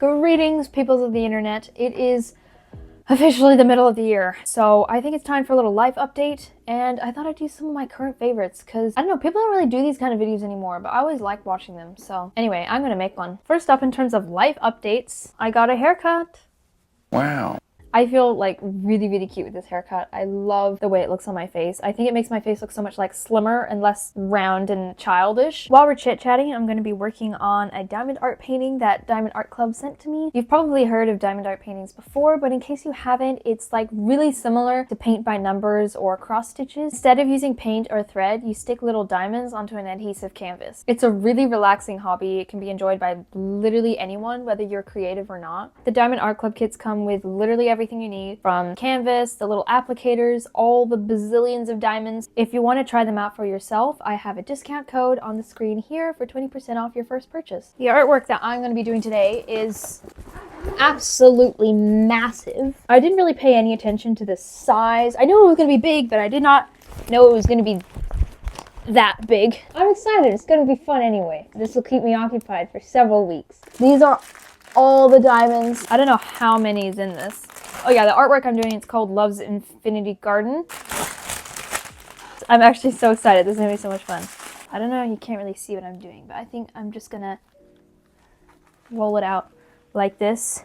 Greetings, peoples of the internet. It is officially the middle of the year, so I think it's time for a little life update, and I thought I'd do some of my current favorites, because, I don't know, people don't really do these kind of videos anymore, but I always like watching them, so anyway, I'm gonna make one. First up, in terms of life updates, I got a haircut. Wow. I feel like really cute with this haircut. I love the way it looks on my face. I think it makes my face look so much like slimmer and less round and childish. While we're chit-chatting, I'm going to be working on a diamond art painting that Diamond Art Club sent to me. You've probably heard of diamond art paintings before, but in case you haven't, it's like really similar to paint by numbers or cross stitches. Instead of using paint or thread, you stick little diamonds onto an adhesive canvas. It's a really relaxing hobby. It can be enjoyed by literally anyone, whether you're creative or not. The Diamond Art Club kits come with literally everything you need, from canvas, the little applicators, all the bazillions of diamonds. If you want to try them out for yourself, I have a discount code on the screen here for 20% off your first purchase. The artwork that I'm going to be doing today is absolutely massive. I didn't really pay any attention to the size. I knew it was going to be big, but I did not know it was going to be that big. I'm excited. It's going to be fun anyway. This will keep me occupied for several weeks. These are all the diamonds. I don't know how many is in this. Oh yeah, the artwork I'm doing, it's called Love's Infinity Garden. I'm actually so excited. This is gonna be so much fun. I don't know, you can't really see what I'm doing, but I think I'm just gonna roll it out like this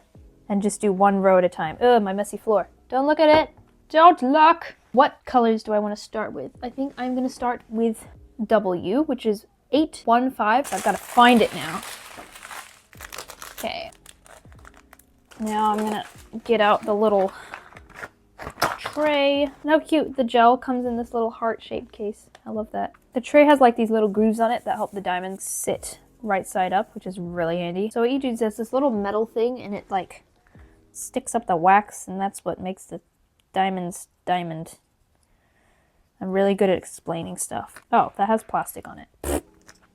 and just do one row at a time. Ugh, my messy floor. Don't look at it. Don't look. What colors do I want to start with? I think I'm gonna start with W, which is 815. I've gotta find it now. Okay. Now I'm gonna get out the little tray. And how cute, the gel comes in this little heart-shaped case. I love that. The tray has like these little grooves on it that help the diamonds sit right side up, which is really handy. So what you do is there's this little metal thing and it like sticks up the wax, and that's what makes the diamonds diamond. I'm really good at explaining stuff. Oh, that has plastic on it.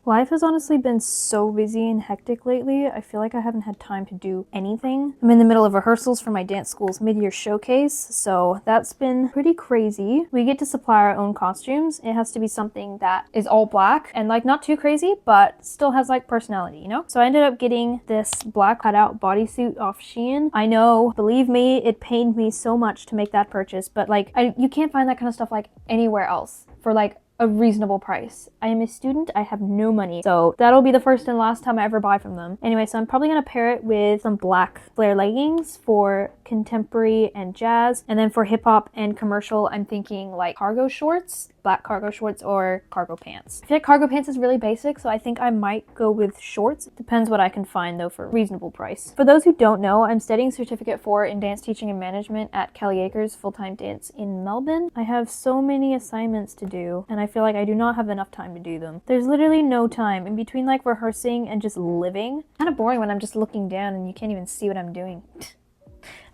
Life has honestly been so busy and hectic lately. I feel like I haven't had time to do anything. I'm in the middle of rehearsals for my dance school's mid-year showcase, so that's been pretty crazy. We get to supply our own costumes. It has to be something that is all black and like not too crazy, but still has like personality, you know? So I ended up getting this black cutout bodysuit off Shein. I know, believe me, it pained me so much to make that purchase, but like you can't find that kind of stuff like anywhere else for like a reasonable price. I am a student, I have no money, so that'll be the first and last time I ever buy from them. Anyway, so I'm probably gonna pair it with some black flare leggings for contemporary and jazz, and then for hip hop and commercial, I'm thinking like cargo shorts, black cargo shorts or cargo pants. I feel like cargo pants is really basic, so I think I might go with shorts. It depends what I can find though for a reasonable price. For those who don't know, I'm studying Certificate 4 in Dance Teaching and Management at Kelly Acres Full-Time Dance in Melbourne. I have so many assignments to do, and I feel like I do not have enough time to do them. There's literally no time in between like rehearsing and just living. Kind of boring when I'm just looking down and you can't even see what I'm doing.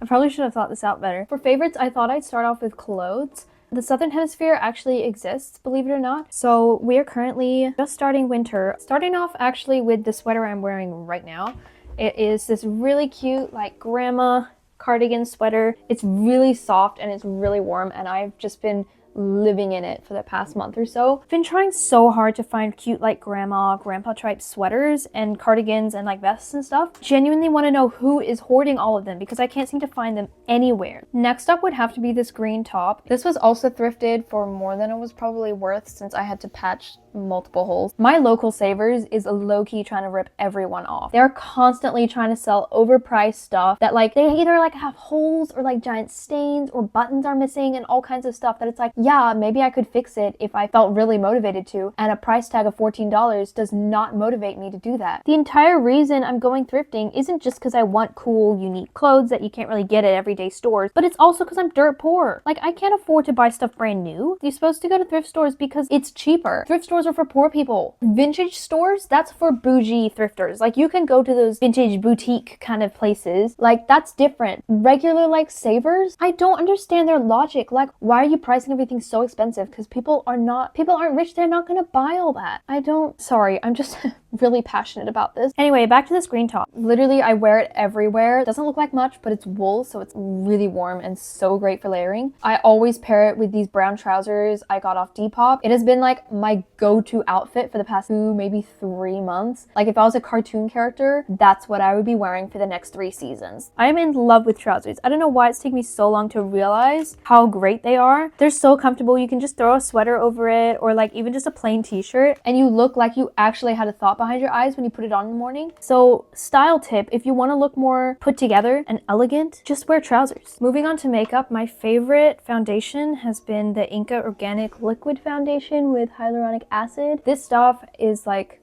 I probably should have thought this out better. For favorites, I thought I'd start off with clothes. The Southern Hemisphere actually exists, believe it or not. So we're currently just starting winter. Starting off actually with the sweater I'm wearing right now. It is this really cute like grandma cardigan sweater. It's really soft and it's really warm, and I've just been living in it for the past month or so. I've been trying so hard to find cute like grandpa type sweaters and cardigans and like vests and stuff. Genuinely want to know who is hoarding all of them, because I can't seem to find them anywhere. Next up would have to be this green top. This was also thrifted for more than it was probably worth, since I had to patch multiple holes. My local Savers is low-key trying to rip everyone off. They're constantly trying to sell overpriced stuff that like they either like have holes or like giant stains or buttons are missing and all kinds of stuff that it's like, yeah, maybe I could fix it if I felt really motivated to, and a price tag of $14 does not motivate me to do that. The entire reason I'm going thrifting isn't just because I want cool, unique clothes that you can't really get at everyday stores, but it's also because I'm dirt poor. Like, I can't afford to buy stuff brand new. You're supposed to go to thrift stores because it's cheaper. Thrift stores are for poor people. Vintage stores, that's for bougie thrifters. Like, you can go to those vintage boutique kind of places. Like, that's different. Regular, like, Savers, I don't understand their logic. Like, why are you pricing everything so expensive? Because people aren't rich. They're not gonna buy all that. Sorry, I'm just really passionate about this. Anyway, back to this green top. Literally, I wear it everywhere. It doesn't look like much, but it's wool, so it's really warm and so great for layering. I always pair it with these brown trousers I got off Depop. It has been like my go-to outfit for the past 2, maybe 3 months. Like if I was a cartoon character, that's what I would be wearing for the next 3 seasons. I am in love with trousers. I don't know why it's taken me so long to realize how great they are. They're so comfortable. You can just throw a sweater over it, or like even just a plain t-shirt, and you look like you actually had a thought behind your eyes when you put it on in the morning. So style tip, if you want to look more put together and elegant, just wear trousers. Moving on to makeup, my favorite foundation has been the Inca Organic Liquid Foundation with hyaluronic acid. This stuff is like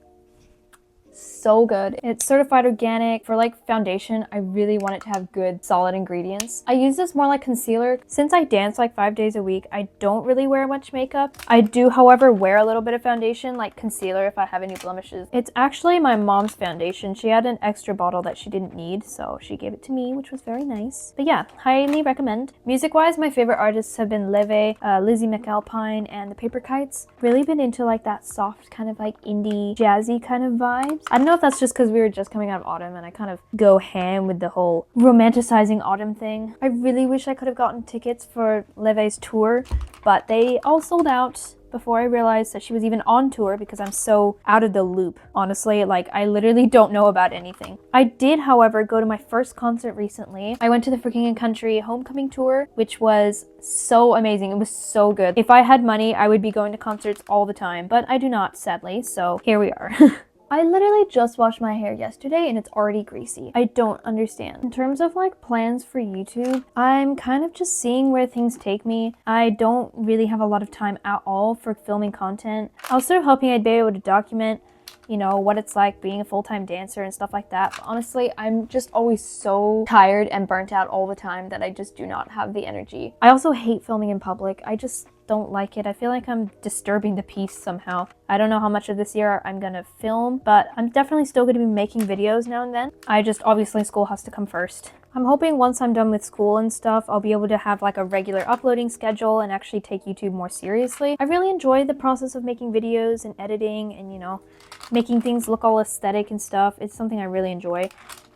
so good. It's certified organic. For like foundation, I really want it to have good solid ingredients. I use this more like concealer. Since I dance like 5 days a week, I don't really wear much makeup. I do, however, wear a little bit of foundation, like concealer if I have any blemishes. It's actually my mom's foundation. She had an extra bottle that she didn't need, so she gave it to me, which was very nice. But yeah, highly recommend. Music-wise, my favorite artists have been Leve, Lizzie McAlpine, and the Paper Kites. Really been into like that soft kind of like indie jazzy kind of vibes. I don't know if that's just because we were just coming out of autumn and I kind of go ham with the whole romanticizing autumn thing. I really wish I could have gotten tickets for Leve's tour, but they all sold out before I realized that she was even on tour because I'm so out of the loop. Honestly, like I literally don't know about anything. I did, however, go to my first concert recently. I went to the Freaking and Country homecoming tour, which was so amazing. It was so good. If I had money, I would be going to concerts all the time, but I do not, sadly, so here we are. I literally just washed my hair yesterday and it's already greasy. I don't understand. In terms of like plans for YouTube, I'm kind of just seeing where things take me. I don't really have a lot of time at all for filming content. I was sort of hoping I'd be able to document, you know, what it's like being a full-time dancer and stuff like that. But honestly, I'm just always so tired and burnt out all the time that I just do not have the energy. I also hate filming in public. I just don't like it. I feel like I'm disturbing the peace somehow. I don't know how much of this year I'm gonna film, but I'm definitely still gonna be making videos now and then. Obviously school has to come first. I'm hoping once I'm done with school and stuff, I'll be able to have like a regular uploading schedule and actually take YouTube more seriously. I really enjoy the process of making videos and editing and, you know, making things look all aesthetic and stuff. It's something I really enjoy.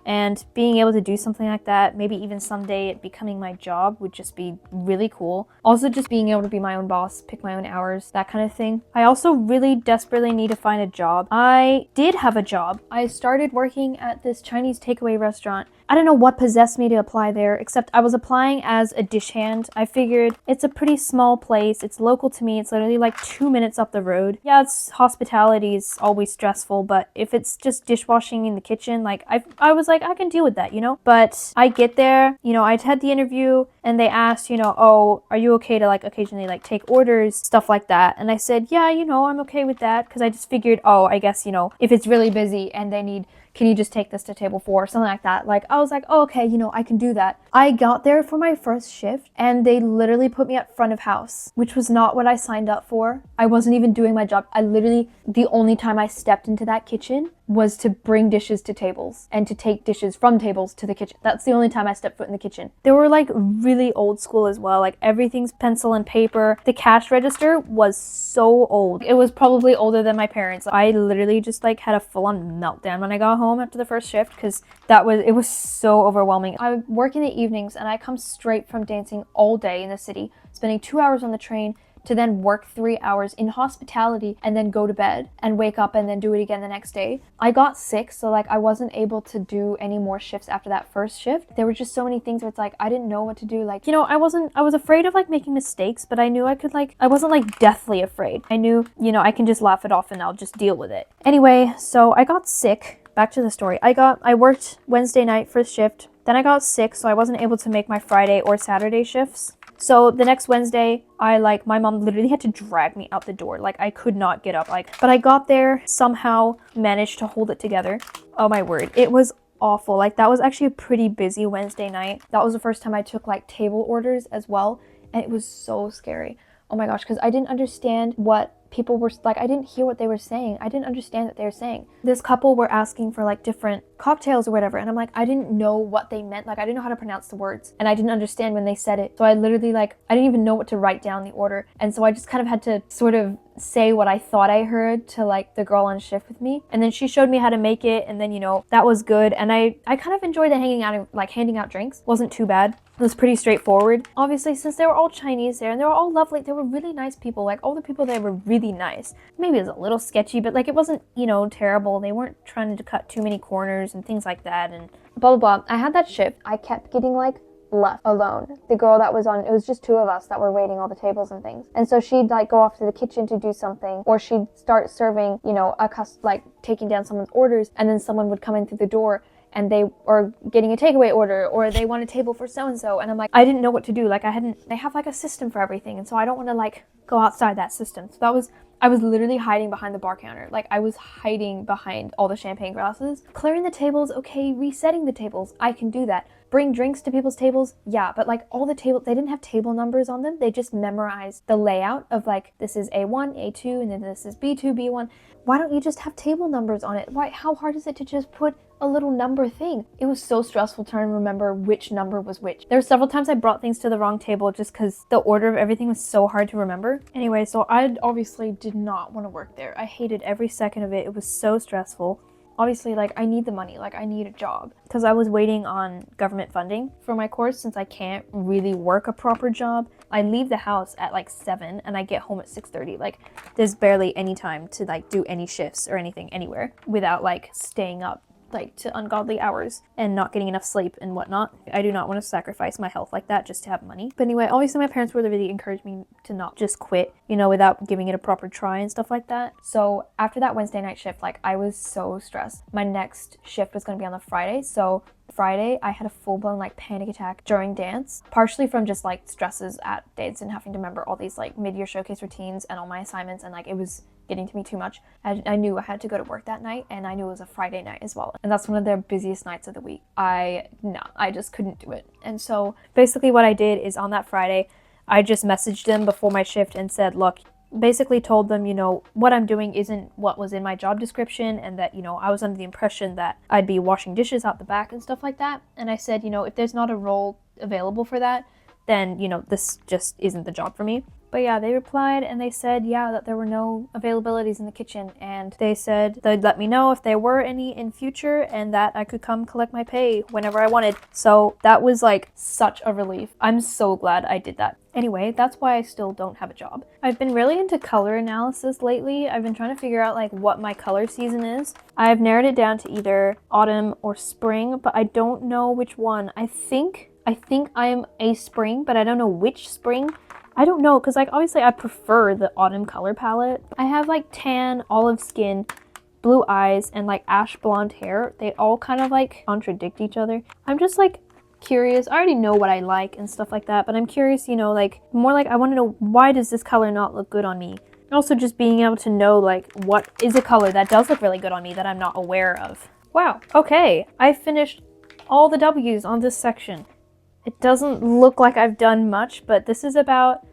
And being able to do something like that, maybe even someday it becoming my job, would just be really cool. Also just being able to be my own boss, pick my own hours, that kind of thing. I also really desperately need to find a job. I did have a job. I started working at this Chinese takeaway restaurant. I don't know what possessed me to apply there, except I was applying as a dish hand. I figured it's a pretty small place. It's local to me. It's literally like 2 minutes up the road. Yeah, it's hospitality is always stressful, but if it's just dishwashing in the kitchen, like I was like, I can deal with that, you know? But I get there, you know, I'd had the interview and they asked, you know, oh, are you okay to like occasionally like take orders, stuff like that. And I said, yeah, you know, I'm okay with that. Cause I just figured, oh, I guess, you know, if it's really busy and they need, can you just take this to table 4 or something like that? Like, I was like, oh, okay, you know, I can do that. I got there for my first shift and they literally put me at front of house, which was not what I signed up for. I wasn't even doing my job. I literally, the only time I stepped into that kitchen was to bring dishes to tables and to take dishes from tables to the kitchen. That's the only time I stepped foot in the kitchen. They were like really old school as well. Like everything's pencil and paper. The cash register was so old. It was probably older than my parents. I literally just like had a full-on meltdown when I got home after the first shift because it was so overwhelming. I work in the evenings and I come straight from dancing all day in the city, spending 2 hours on the train to then work 3 hours in hospitality and then go to bed and wake up and then do it again the next day. I got sick, so like I wasn't able to do any more shifts after that first shift. There were just so many things where it's like I didn't know what to do. Like, you know, I was afraid of like making mistakes, but I knew I could like, I wasn't like deathly afraid. I knew, you know, I can just laugh it off and I'll just deal with it. Anyway, so I got sick. Back to the story. I worked Wednesday night first shift. Then I got sick, so I wasn't able to make my Friday or Saturday shifts. So the next Wednesday, my mom literally had to drag me out the door. Like I could not get up. But I got there, somehow managed to hold it together. Oh my word. It was awful. Like that was actually a pretty busy Wednesday night. That was the first time I took like table orders as well. And it was so scary. Oh my gosh, because I didn't understand what people were like. I didn't hear what they were saying. I didn't understand what they were saying. This couple were asking for like different cocktails or whatever, and I'm like, I didn't know what they meant. Like I didn't know how to pronounce the words, and I didn't understand when they said it. So I literally I didn't even know what to write down the order, and so I just kind of had to sort of say what I thought I heard to like the girl on shift with me, and then she showed me how to make it, and then, you know, that was good. And I kind of enjoyed the hanging out, like handing out drinks. Wasn't too bad. It was pretty straightforward. Obviously, since they were all Chinese there and they were all lovely, they were really nice people. Like all the people there were really nice. Maybe it was a little sketchy, but like it wasn't, you know, terrible. They weren't trying to cut too many corners and things like that and blah blah blah. I had that shift. I kept getting like left alone. The girl that was on, it was just two of us that were waiting all the tables and things. And so she'd like go off to the kitchen to do something, or she'd start serving, you know, like taking down someone's orders, and then someone would come in through the door and they are getting a takeaway order, or they want a table for so-and-so. And I'm like, I didn't know what to do. Like they have like a system for everything. And so I don't want to like go outside that system. So I was literally hiding behind the bar counter. Like I was hiding behind all the champagne glasses. Clearing the tables, okay. Resetting the tables, I can do that. Bring drinks to people's tables, yeah, but like all the tables, they didn't have table numbers on them. They just memorized the layout of like, this is A1, A2, and then this is B2, B1. Why don't you just have table numbers on it? Why? How hard is it to just put a little number thing? It was so stressful trying to remember which number was which. There were several times I brought things to the wrong table just because the order of everything was so hard to remember. Anyway, so I obviously did not want to work there. I hated every second of it. It was so stressful. Obviously, like, I need the money, like, I need a job. Because I was waiting on government funding for my course, since I can't really work a proper job. I leave the house at, like, 7, and I get home at 6:30. Like, there's barely any time to, like, do any shifts or anything anywhere without, like, staying up, like, to ungodly hours and not getting enough sleep and whatnot. I do not want to sacrifice my health like that just to have money. But anyway, obviously my parents would really encourage me to not just quit, you know, without giving it a proper try and stuff like that. So after that Wednesday night shift, like I was so stressed. My next shift was going to be on the Friday. So Friday, I had a full-blown like panic attack during dance, partially from just like stresses at dance and having to remember all these like mid-year showcase routines and all my assignments, and like it was getting to me too much. I knew I had to go to work that night, and I knew it was a Friday night as well. And that's one of their busiest nights of the week. I just couldn't do it. And so basically what I did is on that Friday, I just messaged them before my shift and said, look, basically told them, you know, what I'm doing isn't what was in my job description, and that, you know, I was under the impression that I'd be washing dishes out the back and stuff like that. And I said, you know, if there's not a role available for that, then, you know, this just isn't the job for me. But yeah, they replied and they said, yeah, that there were no availabilities in the kitchen, and they said they'd let me know if there were any in future, and that I could come collect my pay whenever I wanted. So that was like such a relief. I'm so glad I did that. Anyway, that's why I still don't have a job. I've been really into color analysis lately. I've been trying to figure out like what my color season is. I've narrowed it down to either autumn or spring, but I don't know which one. I think I am a spring, but I don't know which spring. I don't know, because like obviously I prefer the autumn color palette. I have like tan, olive skin, blue eyes, and like ash blonde hair. They all kind of like contradict each other. I'm just like curious. I already know what I like and stuff like that, but I'm curious, you know, like more like I want to know, why does this color not look good on me? Also just being able to know like what is a color that does look really good on me that I'm not aware of. Wow, okay, I finished all the W's on this section. It doesn't look like I've done much, but this is about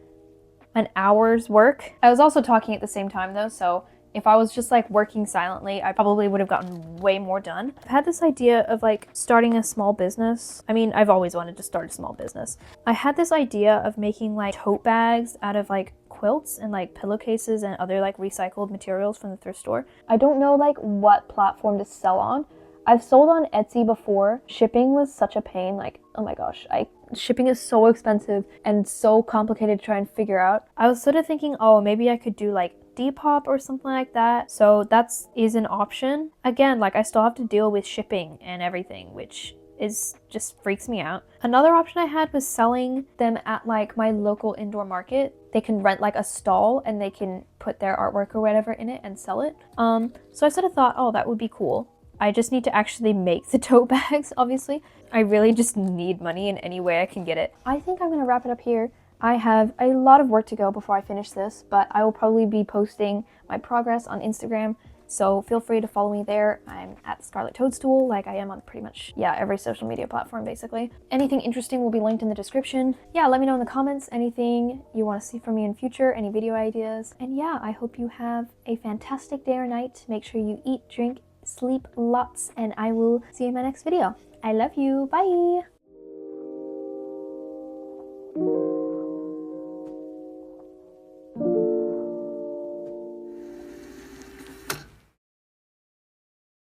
an hour's work. I was also talking at the same time though, so if I was just like working silently, I probably would have gotten way more done. I've had this idea of like starting a small business. I mean, I've always wanted to start a small business. I had this idea of making like tote bags out of like quilts and like pillowcases and other like recycled materials from the thrift store. I don't know like what platform to sell on. I've sold on Etsy before. Shipping was such a pain. Like, oh my gosh, shipping is so expensive and so complicated to try and figure out. I was sort of thinking, oh, maybe I could do like Depop or something like that. So that is an option. Again, like I still have to deal with shipping and everything, which is just freaks me out. Another option I had was selling them at like my local indoor market. They can rent like a stall and they can put their artwork or whatever in it and sell it. So I sort of thought, oh, that would be cool. I just need to actually make the tote bags, obviously. I really just need money in any way I can get it. I think I'm gonna wrap it up here. I have a lot of work to go before I finish this, but I will probably be posting my progress on Instagram, so feel free to follow me there. I'm at Scarlet Toadstool, like I am on pretty much, yeah, every social media platform, basically. Anything interesting will be linked in the description. Yeah, let me know in the comments anything you want to see from me in future, any video ideas. And yeah, I hope you have a fantastic day or night. Make sure you eat, drink, sleep lots, and I will see you in my next video. I love you. Bye!